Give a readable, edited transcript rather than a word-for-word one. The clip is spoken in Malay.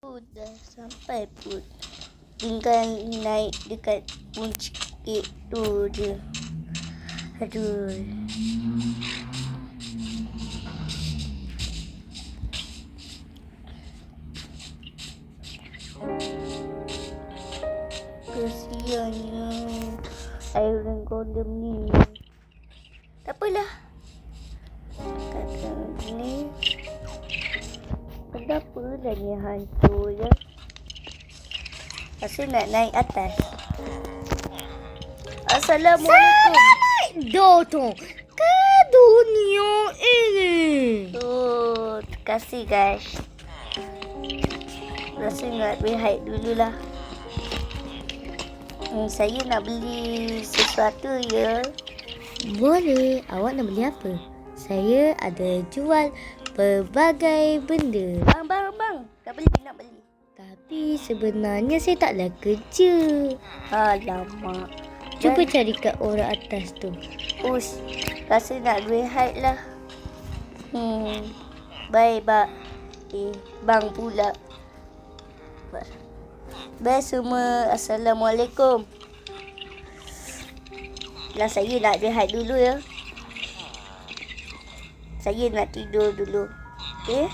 Dah sampai pun. Tinggal naik dekat puncak tu je. Aduh. Kesiannya Iron Golem ni. Tak apalah. Kata ni. Kenapa dah ni hantu je? Rasa nak naik atas. Assalamualaikum. Datang ke dunia ini. Oh, terima kasih guys. Rasa nak rehat dululah. Saya nak beli sesuatu ya. Boleh. Awak nak beli apa? Saya ada jual pelbagai benda. Bang. Nak beli. Tapi sebenarnya saya taklah kerja. Alamak. Cuba cari kat orang atas tu. Us, rasa nak rehat lah. Baik, Bang. Bang pula. Baik semua. Assalamualaikum. Lah saya nak rehat dulu ya. Saya nak tidur dulu. Okay?